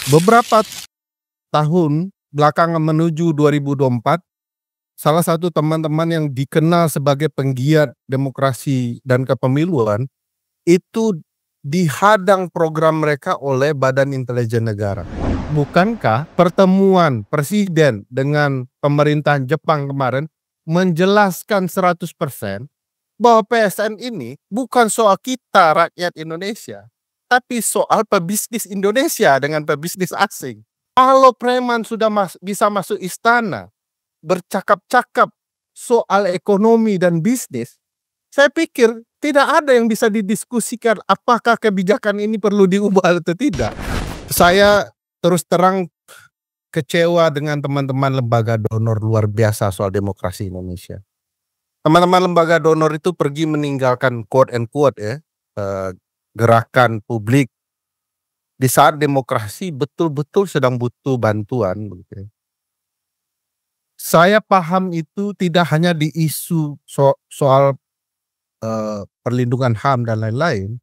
Beberapa tahun belakangan menuju 2024, salah satu teman-teman yang dikenal sebagai penggiat demokrasi dan kepemiluan, itu dihadang program mereka oleh Badan Intelijen Negara. Bukankah pertemuan presiden dengan pemerintahan Jepang kemarin menjelaskan 100% bahwa PSN ini bukan soal kita rakyat Indonesia, tapi soal pebisnis Indonesia dengan pebisnis asing. Kalau preman sudah bisa masuk istana, bercakap-cakap soal ekonomi dan bisnis, saya pikir tidak ada yang bisa didiskusikan apakah kebijakan ini perlu diubah atau tidak. Saya terus terang kecewa dengan teman-teman lembaga donor luar biasa soal demokrasi Indonesia. Teman-teman lembaga donor itu pergi meninggalkan quote and quote gerakan publik di saat demokrasi betul-betul sedang butuh bantuan. Saya paham itu tidak hanya di isu soal perlindungan HAM dan lain-lain,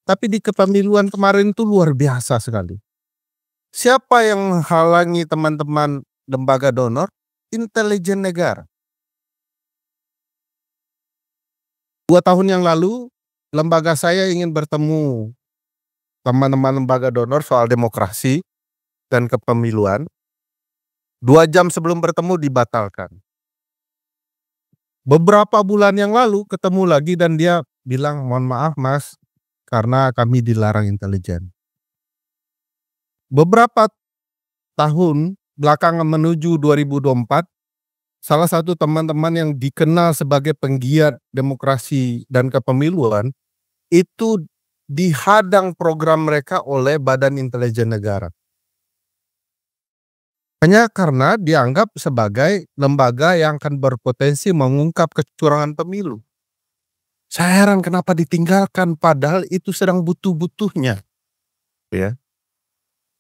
tapi di kepemiluan kemarin itu luar biasa sekali. Siapa yang menghalangi teman-teman lembaga donor? Intelijen negara. 2 tahun yang lalu, lembaga saya ingin bertemu teman-teman lembaga donor soal demokrasi dan kepemiluan. 2 jam sebelum bertemu dibatalkan. Beberapa bulan yang lalu ketemu lagi dan dia bilang, "Mohon maaf Mas, karena kami dilarang intelijen." Beberapa tahun belakangan menuju 2024, salah satu teman-teman yang dikenal sebagai penggiat demokrasi dan kepemiluan, itu dihadang program mereka oleh Badan Intelijen Negara. Hanya karena dianggap sebagai lembaga yang akan berpotensi mengungkap kecurangan pemilu. Saya heran kenapa ditinggalkan padahal itu sedang butuh-butuhnya. Ya.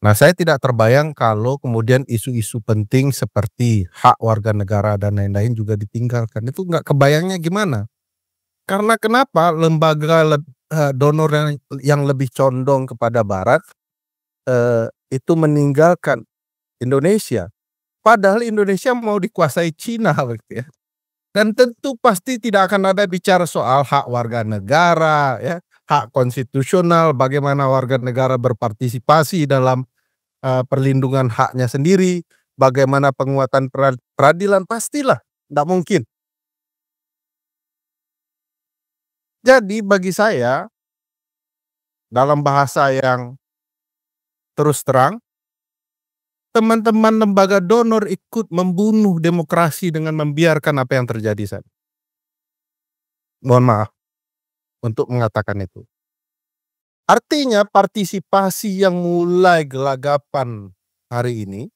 Nah, saya tidak terbayang kalau kemudian isu-isu penting seperti hak warga negara dan lain-lain juga ditinggalkan. Itu nggak kebayangnya gimana? Karena kenapa lembaga donor yang lebih condong kepada Barat itu meninggalkan Indonesia. Padahal Indonesia mau dikuasai Cina gitu ya. Dan tentu pasti tidak akan ada bicara soal hak warga negara, ya, hak konstitusional, bagaimana warga negara berpartisipasi dalam perlindungan haknya sendiri, bagaimana penguatan peradilan, pastilah, tidak mungkin. Jadi bagi saya, dalam bahasa yang terus terang, teman-teman lembaga donor ikut membunuh demokrasi dengan membiarkan apa yang terjadi saat. Mohon maaf untuk mengatakan itu. Artinya partisipasi yang mulai gelagapan hari ini,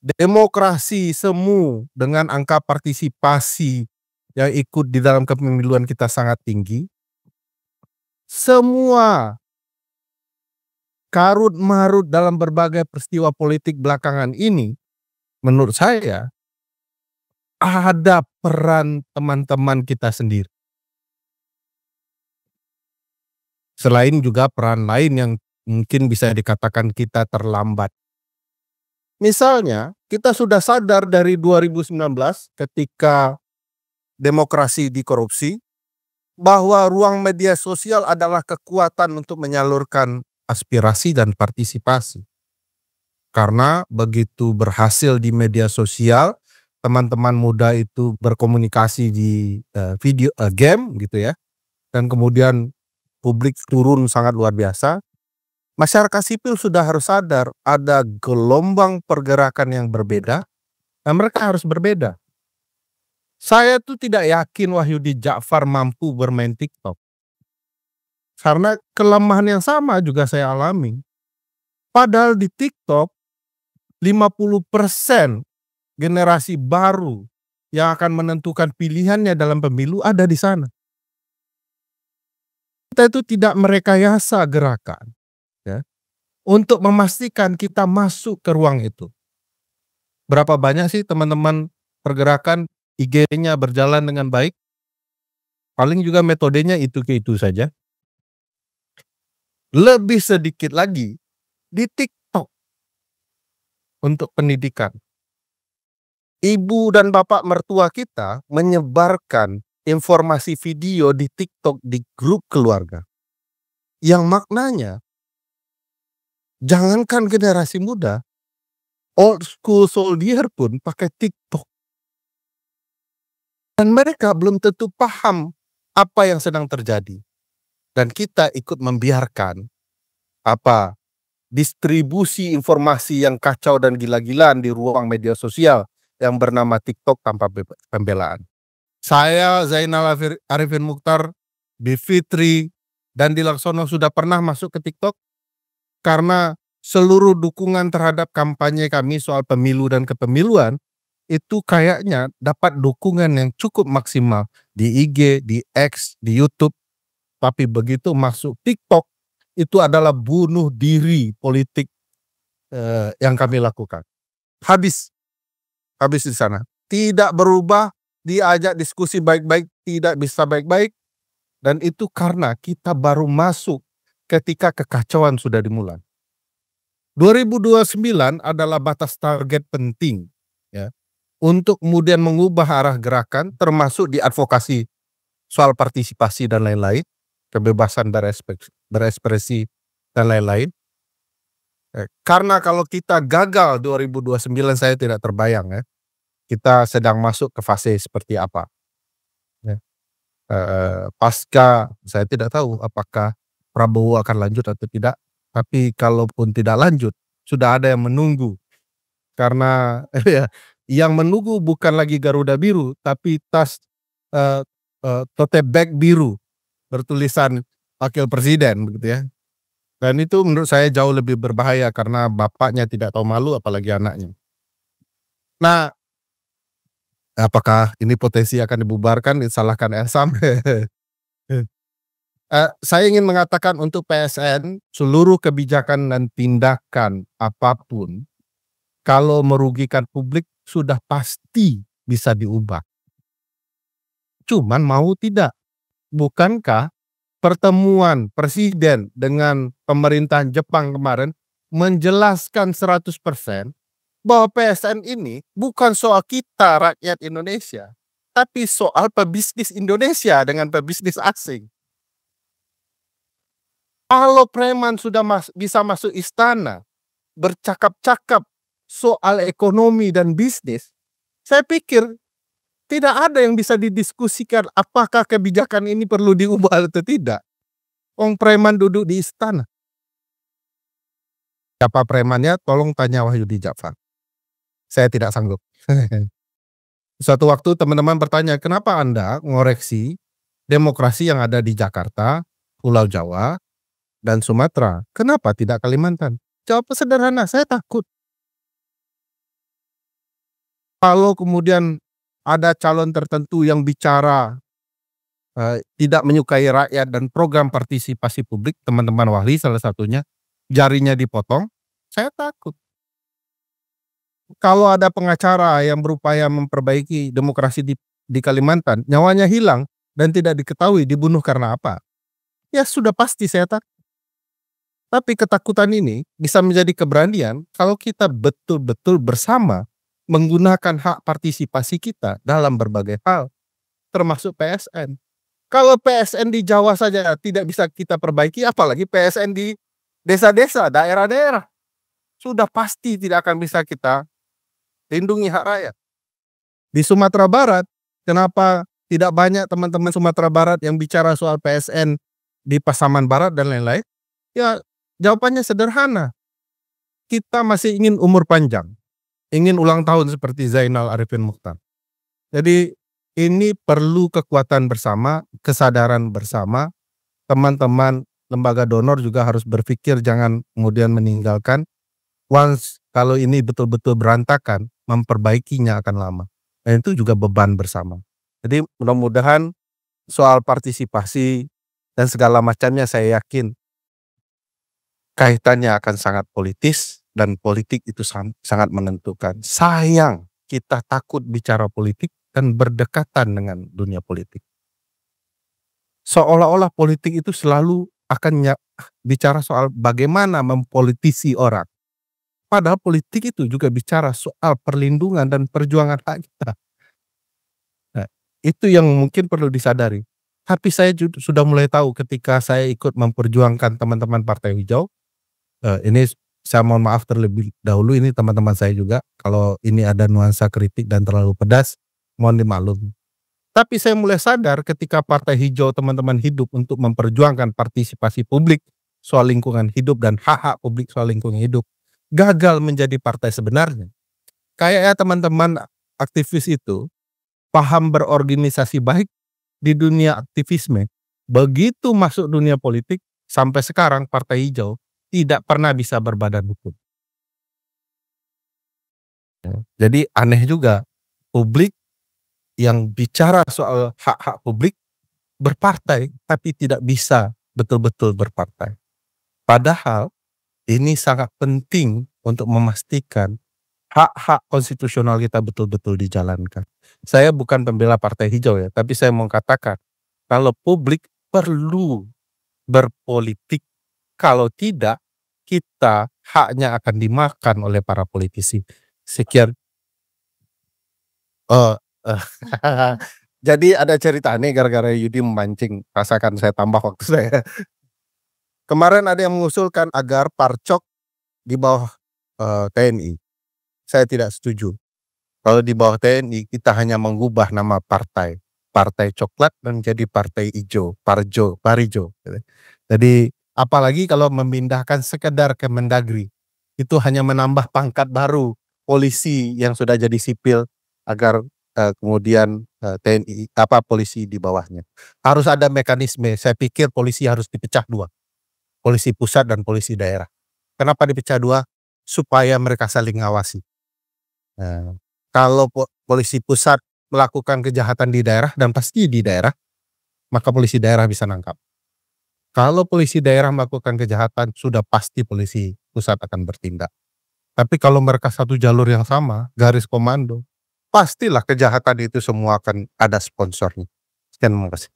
demokrasi semu dengan angka partisipasi yang ikut di dalam kepemiluan kita sangat tinggi, semua karut marut dalam berbagai peristiwa politik belakangan ini, menurut saya ada peran teman-teman kita sendiri. Selain juga peran lain yang mungkin bisa dikatakan kita terlambat. Misalnya, kita sudah sadar dari 2019 ketika demokrasi dikorupsi, bahwa ruang media sosial adalah kekuatan untuk menyalurkan aspirasi dan partisipasi. Karena begitu berhasil di media sosial, teman-teman muda itu berkomunikasi di video game gitu ya, dan kemudian publik turun sangat luar biasa. Masyarakat sipil sudah harus sadar ada gelombang pergerakan yang berbeda dan mereka harus berbeda. Saya tuh tidak yakin Wahyudi Ja'far mampu bermain TikTok. Karena kelemahan yang sama juga saya alami. Padahal di TikTok 50% generasi baru yang akan menentukan pilihannya dalam pemilu ada di sana. Kita itu tidak merekayasa gerakan ya, untuk memastikan kita masuk ke ruang itu. Berapa banyak sih teman-teman pergerakan IG-nya berjalan dengan baik? Paling juga metodenya itu saja. Lebih sedikit lagi, di TikTok untuk pendidikan. Ibu dan bapak mertua kita menyebarkan informasi video di TikTok di grup keluarga. Yang maknanya, jangankan generasi muda, old school soldier pun pakai TikTok. Dan mereka belum tentu paham apa yang sedang terjadi. Dan kita ikut membiarkan distribusi informasi yang kacau dan gila-gilaan di ruang media sosial yang bernama TikTok tanpa pembelaan. Saya Zainal Arifin Mukhtar, Bivitri, dan Dilaksono sudah pernah masuk ke TikTok karena seluruh dukungan terhadap kampanye kami soal pemilu dan kepemiluan itu kayaknya dapat dukungan yang cukup maksimal di IG, di X, di YouTube. Tapi begitu masuk TikTok, itu adalah bunuh diri politik yang kami lakukan. Habis di sana. Tidak berubah, diajak diskusi baik-baik, tidak bisa baik-baik. Dan itu karena kita baru masuk ketika kekacauan sudah dimulai. 2029 adalah batas target penting ya, untuk kemudian mengubah arah gerakan termasuk di advokasi soal partisipasi dan lain-lain, kebebasan berekspresi dan lain-lain. Karena kalau kita gagal 2029 saya tidak terbayang ya, kita sedang masuk ke fase seperti apa. Ya. Pasca saya tidak tahu apakah Prabowo akan lanjut atau tidak, tapi kalaupun tidak lanjut sudah ada yang menunggu. Karena yang menunggu bukan lagi Garuda biru tapi tas tote bag biru bertulisan wakil presiden begitu ya. Dan itu menurut saya jauh lebih berbahaya karena bapaknya tidak tahu malu apalagi anaknya. Nah, apakah ini potensi akan dibubarkan, disalahkan Elsam? Saya ingin mengatakan untuk PSN, seluruh kebijakan dan tindakan apapun, kalau merugikan publik sudah pasti bisa diubah. Cuman mau tidak. Bukankah pertemuan presiden dengan pemerintahan Jepang kemarin menjelaskan 100% bahwa PSN ini bukan soal kita rakyat Indonesia, tapi soal pebisnis Indonesia dengan pebisnis asing. Kalau preman sudah bisa masuk istana, bercakap-cakap soal ekonomi dan bisnis, saya pikir tidak ada yang bisa didiskusikan apakah kebijakan ini perlu diubah atau tidak. Wong preman duduk di istana. Siapa premannya? Tolong tanya Wahyudi Ja'far. Saya tidak sanggup. Suatu waktu teman-teman bertanya, kenapa Anda ngoreksi demokrasi yang ada di Jakarta, Pulau Jawa, dan Sumatera? Kenapa tidak Kalimantan? Jawab sederhana, saya takut. Kalau kemudian ada calon tertentu yang bicara tidak menyukai rakyat dan program partisipasi publik, teman-teman Wahli salah satunya, jarinya dipotong, saya takut. Kalau ada pengacara yang berupaya memperbaiki demokrasi di Kalimantan, nyawanya hilang dan tidak diketahui dibunuh karena apa, ya sudah pasti saya takut. Tapi ketakutan ini bisa menjadi keberanian kalau kita betul-betul bersama menggunakan hak partisipasi kita dalam berbagai hal, termasuk PSN. Kalau PSN di Jawa saja tidak bisa kita perbaiki, apalagi PSN di desa-desa, daerah-daerah. Sudah pasti tidak akan bisa kita lindungi hak rakyat. Di Sumatera Barat, kenapa tidak banyak teman-teman Sumatera Barat yang bicara soal PSN di Pasaman Barat dan lain-lain? Ya, jawabannya sederhana. Kita masih ingin umur panjang. Ingin ulang tahun seperti Zainal Arifin Mukhtar. Jadi ini perlu kekuatan bersama, kesadaran bersama. Teman-teman lembaga donor juga harus berpikir jangan kemudian meninggalkan. Once kalau ini betul-betul berantakan, memperbaikinya akan lama. Dan itu juga beban bersama. Jadi mudah-mudahan soal partisipasi dan segala macamnya saya yakin kaitannya akan sangat politis dan politik itu sangat menentukan. Sayang kita takut bicara politik dan berdekatan dengan dunia politik. Seolah-olah politik itu selalu akan bicara soal bagaimana mempolitisi orang. Padahal politik itu juga bicara soal perlindungan dan perjuangan hak kita. Nah, itu yang mungkin perlu disadari. Tapi saya sudah mulai tahu ketika saya ikut memperjuangkan teman-teman Partai Hijau, ini saya mohon maaf terlebih dahulu, ini teman-teman saya juga, kalau ini ada nuansa kritik dan terlalu pedas, mohon dimaklumi. Tapi saya mulai sadar ketika Partai Hijau teman-teman hidup untuk memperjuangkan partisipasi publik soal lingkungan hidup dan hak-hak publik soal lingkungan hidup, gagal menjadi partai sebenarnya. Kayaknya teman-teman aktivis itu paham berorganisasi baik di dunia aktivisme, begitu masuk dunia politik sampai sekarang Partai Hijau tidak pernah bisa berbadan hukum. Jadi aneh juga, publik yang bicara soal hak-hak publik berpartai tapi tidak bisa betul-betul berpartai. Padahal ini sangat penting untuk memastikan hak-hak konstitusional kita betul-betul dijalankan. Saya bukan pembela Partai Hijau ya, tapi saya mau katakan kalau publik perlu berpolitik, kalau tidak kita haknya akan dimakan oleh para politisi. Sekian. Oh, jadi ada cerita nih gara-gara Yudi memancing, rasakan saya tambah waktu saya. Kemarin ada yang mengusulkan agar Parcok di bawah TNI. Saya tidak setuju. Kalau di bawah TNI kita hanya mengubah nama partai. Partai Coklat menjadi Partai Ijo, Parijo. Jadi apalagi kalau memindahkan sekedar ke Mendagri, itu hanya menambah pangkat baru polisi yang sudah jadi sipil agar kemudian TNI polisi di bawahnya. Harus ada mekanisme. Saya pikir polisi harus dipecah dua. Polisi pusat dan polisi daerah. Kenapa dipecah dua? Supaya mereka saling ngawasi. Nah, kalau polisi pusat melakukan kejahatan di daerah dan pasti di daerah, maka polisi daerah bisa nangkap. Kalau polisi daerah melakukan kejahatan, sudah pasti polisi pusat akan bertindak. Tapi kalau mereka satu jalur yang sama, garis komando, pastilah kejahatan itu semua akan ada sponsornya. Sekian, terima kasih.